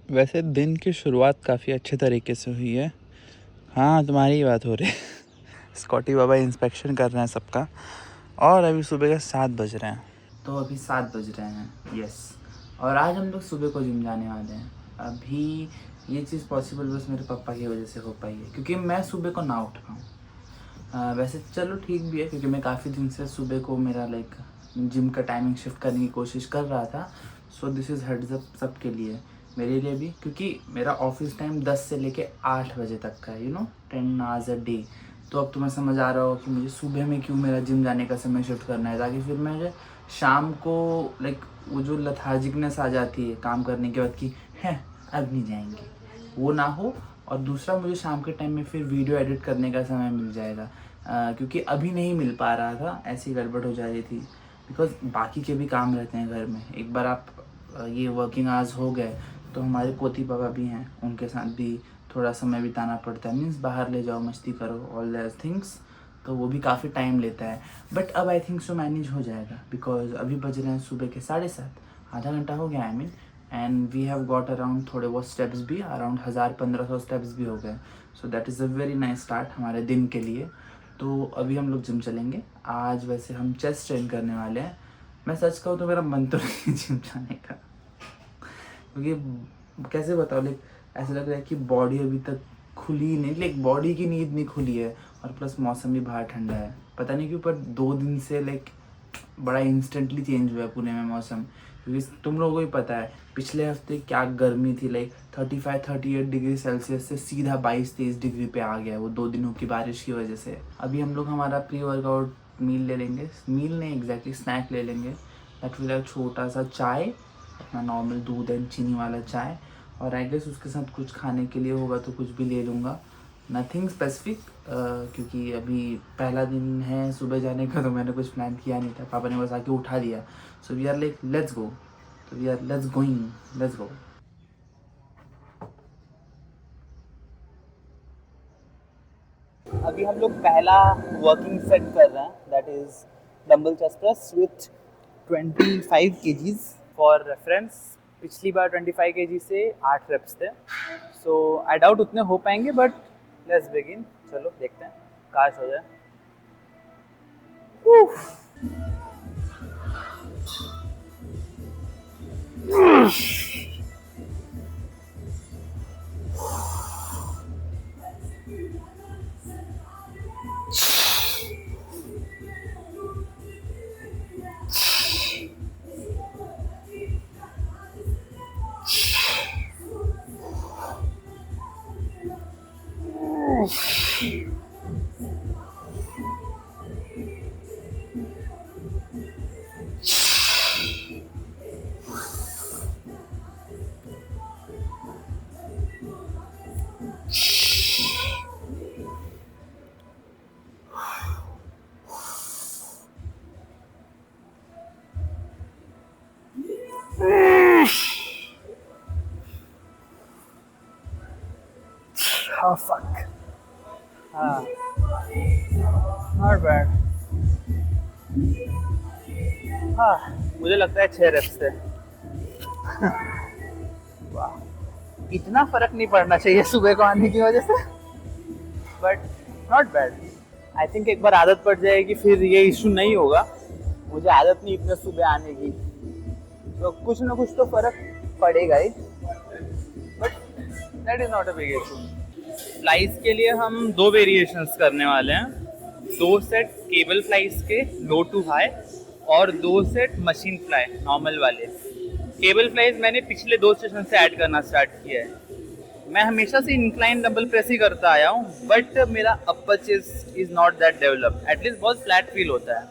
वैसे दिन की शुरुआत काफ़ी अच्छे तरीके से हुई है। हाँ, तुम्हारी ही बात हो रही है। स्कॉटी बाबा इंस्पेक्शन कर रहे हैं सबका। और अभी सुबह के 7 बज रहे हैं। तो अभी 7 बज रहे हैं, यस। और आज हम लोग सुबह को जिम जाने वाले हैं। अभी ये चीज़ पॉसिबल बस मेरे पापा की वजह से हो पाई है, क्योंकि मैं सुबह को ना उठ पाऊँ। वैसे चलो ठीक भी है, क्योंकि मैं काफ़ी दिन से सुबह को मेरा लाइक जिम का टाइमिंग शिफ्ट करने की कोशिश कर रहा था। So this is heads up सबके लिए, मेरे लिए भी, क्योंकि मेरा ऑफिस टाइम 10 से लेके 8 बजे तक का है, 10 आवर्स अ डे। तो अब तुम्हें समझ आ रहा हो कि मुझे सुबह में क्यों मेरा जिम जाने का समय शिफ्ट करना है, ताकि फिर मुझे शाम को लाइक वो जो लथार्जिकनेस आ जाती है काम करने के बाद की है अब नहीं जाएंगे, वो ना हो। और दूसरा, मुझे शाम के टाइम में फिर वीडियो एडिट करने का समय मिल जाएगा, क्योंकि अभी नहीं मिल पा रहा था, ऐसी गड़बड़ हो जा रही थी। बिकॉज बाकी के भी काम रहते हैं घर में। एक बार आप ये वर्किंग आवर्स हो गए तो हमारे पोती पापा भी हैं, उनके साथ भी थोड़ा समय बिताना पड़ता है। मीन्स बाहर ले जाओ, मस्ती करो, ऑल दैट थिंग्स, तो वो भी काफ़ी टाइम लेता है। बट अब आई थिंक सो मैनेज हो जाएगा, बिकॉज अभी बज रहे हैं सुबह के 7:30, आधा घंटा हो गया I mean. And we have got around थोड़े बहुत स्टेप्स भी, अराउंड 1000-1500 स्टेप्स भी हो गए। So that is a very nice start हमारे दिन के लिए। तो अभी हम लोग जिम चलेंगे। आज वैसे हम चेस्ट ट्रेन करने वाले हैं। मैं सच कहूँ तो मेरा मन तो नहीं है जिम जाने का, क्योंकि कैसे बताओ, लाइक ऐसा लग रहा है कि बॉडी अभी तक खुली नहीं, लाइक बॉडी की नींद नहीं खुली है। और प्लस मौसम भी बाहर ठंडा है, पता नहीं क्यों, पर 2 दिन से लाइक बड़ा इंस्टेंटली चेंज हुआ है पुणे में मौसम। क्योंकि तुम लोगों को ही पता है पिछले हफ्ते क्या गर्मी थी, लाइक 35-38 डिग्री सेल्सियस से सीधा 22-23 डिग्री पे आ गया है, वो 2 दिनों की बारिश की वजह से। अभी हम लोग हमारा प्री वर्कआउट मील ले लेंगे, मील नहीं एग्जैक्टली स्नैक ले लेंगे। दैट विल छोटा सा चाय, अपना नॉर्मल दूध एंड चीनी वाला चाय। और आई गेस उसके साथ कुछ खाने के लिए होगा तो कुछ भी ले लूँगा, नथिंग स्पेसिफिक, क्योंकि अभी पहला दिन है सुबह जाने का, तो मैंने कुछ प्लान किया नहीं था, पापा ने बस आके उठा दिया। So we are like let's go, तो we are let's going, let's go. अभी हम लोग पहला वर्किंग सेट कर रहे हैं, that is dumbbell chest press with 25 kgs। For reference, पिछली बार 25 kg से 8 रेप्स थे। सो आई डाउट उतने हो पाएंगे, बट लेट्स बिगिन। चलो देखते हैं, काश हो जाए। Oh fuck. Not bad. मुझे लगता है 6 रेप्स थे। वाह, इतना फर्क नहीं पड़ना चाहिए सुबह को आने की वजह से, but not bad. I think एक बार आदत पड़ जाएगी फिर ये इशू नहीं होगा। मुझे आदत नहीं इतने सुबह आने की, तो कुछ ना कुछ तो फर्क पड़ेगा ही, but that is not a big issue. Flies के लिए हम 2 वेरिएशंस करने वाले हैं। 2 सेट केबल फ्लाइज के लो टू हाई, और 2 सेट मशीन फ्लाई नॉर्मल वाले। केबल फ्लाइज मैंने पिछले 2 सेशन से ऐड करना स्टार्ट किया है। मैं हमेशा से इंक्लाइन डंबल प्रेस ही करता आया हूँ, बट मेरा upper chest is not that developed, at least बहुत फ्लैट फील होता है।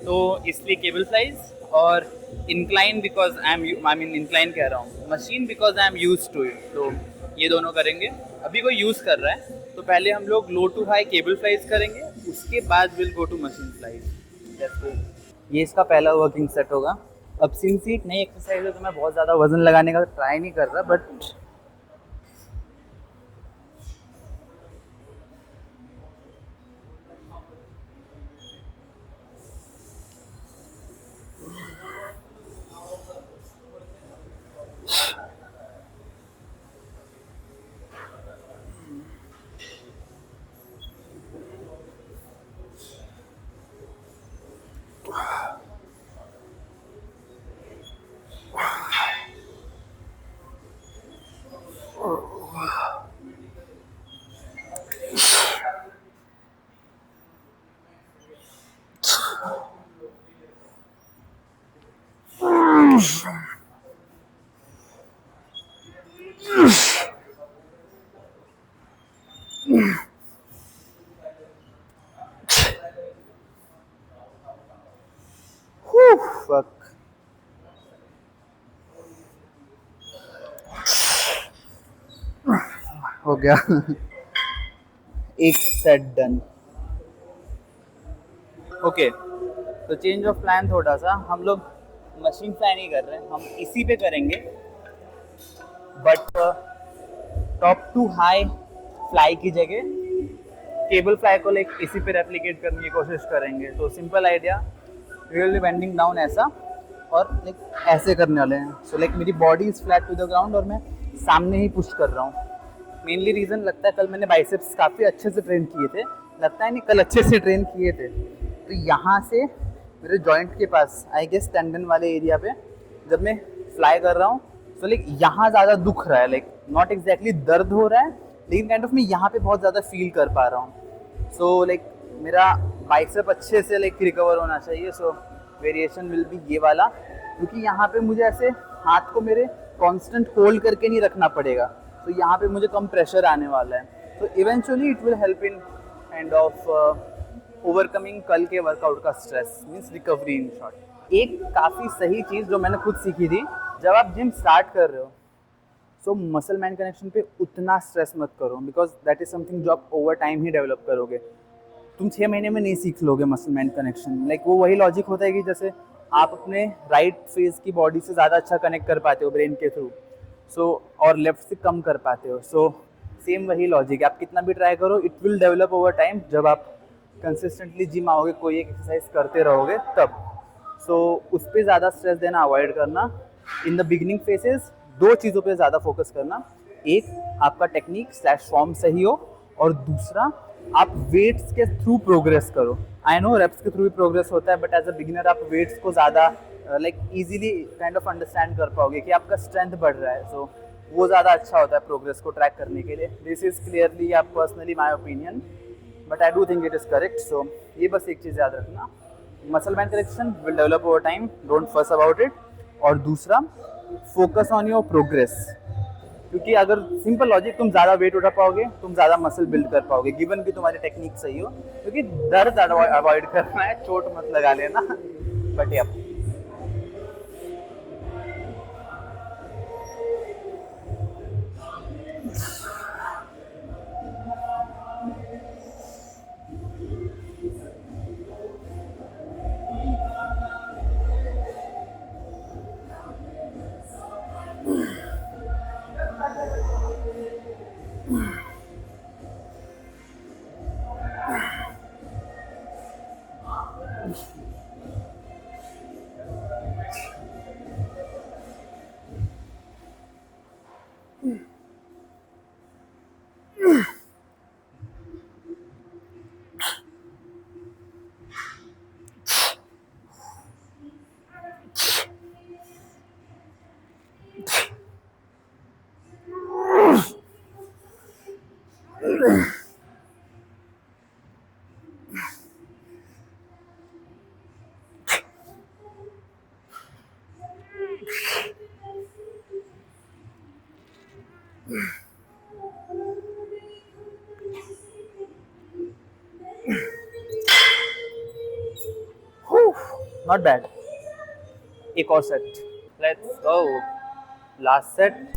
तो इसलिए केबल फ्लाइज, और incline because I mean incline कह रहा हूँ, machine because I am use to it. तो ये दोनों करेंगे। अभी कोई यूज़ कर रहा है तो पहले हम लोग low to high cable flies करेंगे, उसके बाद will go to machine flies. ये इसका पहला वर्किंग सेट होगा। अब सिंस एक नई एक्सरसाइज है तो मैं बहुत ज़्यादा वजन लगाने का ट्राई नहीं कर रहा, बट फक, हो गया। एक सेट डन। ओके, तो चेंज ऑफ प्लान थोड़ा सा, हम लोग मशीन फ्लाई नहीं कर रहे हैं, हम इसी पे करेंगे, but top to high fly की जगह केबल फ्लाई को लाइक इसी पे रेप्लिकेट करने की कोशिश करेंगे। तो simple idea, really bending down ऐसा, और लाइक ऐसे करने वाले हैं। सो लाइक मेरी body is flat to the ground और मैं सामने ही पुश कर रहा हूँ। मेनली रीज़न लगता है कल मैंने बाइसेप्स काफ़ी अच्छे से ट्रेन किए थे, लगता है नहीं कल अच्छे से ट्रेन किए थे। तो यहाँ से मेरे जॉइंट के पास आई गेस टेंडन वाले एरिया पे जब मैं फ्लाई कर रहा हूँ, तो लाइक यहाँ ज़्यादा दुख रहा है, लाइक नॉट एग्जैक्टली दर्द हो रहा है, लेकिन काइंड ऑफ मैं यहाँ पे बहुत ज़्यादा फील कर पा रहा हूँ। सो लाइक मेरा बाइसेप अच्छे से लाइक रिकवर होना चाहिए। सो वेरिएशन विल बी ये वाला, क्योंकि यहाँ पे मुझे ऐसे हाथ को मेरे कांस्टेंट होल्ड करके नहीं रखना पड़ेगा, तो यहाँ पे मुझे कम प्रेशर आने वाला है। तो eventually it will help in kind of overcoming कल के वर्कआउट का stress, means recovery in short. एक काफ़ी सही चीज़ जो मैंने खुद सीखी थी, जब आप जिम स्टार्ट कर रहे हो, सो मसल मैन कनेक्शन पे उतना स्ट्रेस मत करो, बिकॉज दैट इज समथिंग जो आप ओवर टाइम ही डेवलप करोगे। तुम 6 महीने में नहीं सीख लोगे मसल मैन कनेक्शन। लाइक वो वही लॉजिक होता है कि जैसे आप अपने राइट फेस की बॉडी से ज़्यादा अच्छा कनेक्ट कर पाते हो ब्रेन के थ्रू, सो और लेफ्ट से कम कर पाते हो। सो सेम वही लॉजिक है, आप कितना भी ट्राई करो, it will develop over time. जब आप कंसिस्टेंटली जिम आओगे, कोई एक एक्सरसाइज करते रहोगे तब। सो उस पर ज़्यादा स्ट्रेस देना अवॉइड करना। इन द बिगिनिंग फेसेस दो चीज़ों पे ज़्यादा फोकस करना, एक आपका टेक्निक स्लैश फॉर्म सही हो, और दूसरा आप वेट्स के थ्रू प्रोग्रेस करो। आई नो रेप्स के थ्रू भी प्रोग्रेस होता है, बट एज अ बिगिनर आप वेट्स को ज़्यादा like easily kind of understand कर पाओगे कि आपका स्ट्रेंथ बढ़ रहा है। सो वो ज़्यादा अच्छा होता है प्रोग्रेस को ट्रैक करने के लिए। दिस इज़ क्लियरली आप personally my opinion, but I do think it is correct. So ये बस एक चीज़ याद रखना, muscle mind connection will develop over time, don't fuss about it. और दूसरा, फोकस ऑन योर प्रोग्रेस, क्योंकि अगर सिंपल लॉजिक, तुम ज़्यादा वेट उठा पाओगे, तुम ज़्यादा मसल बिल्ड कर पाओगे, गिवन कि तुम्हारी टेक्निक सही हो। क्योंकि दर्द अवॉइड करना है, चोट मत लगा लेना। बट या नॉट बैड। एक और set, let's go, last set.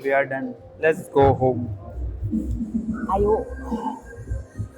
We are done. Let's go home. आयो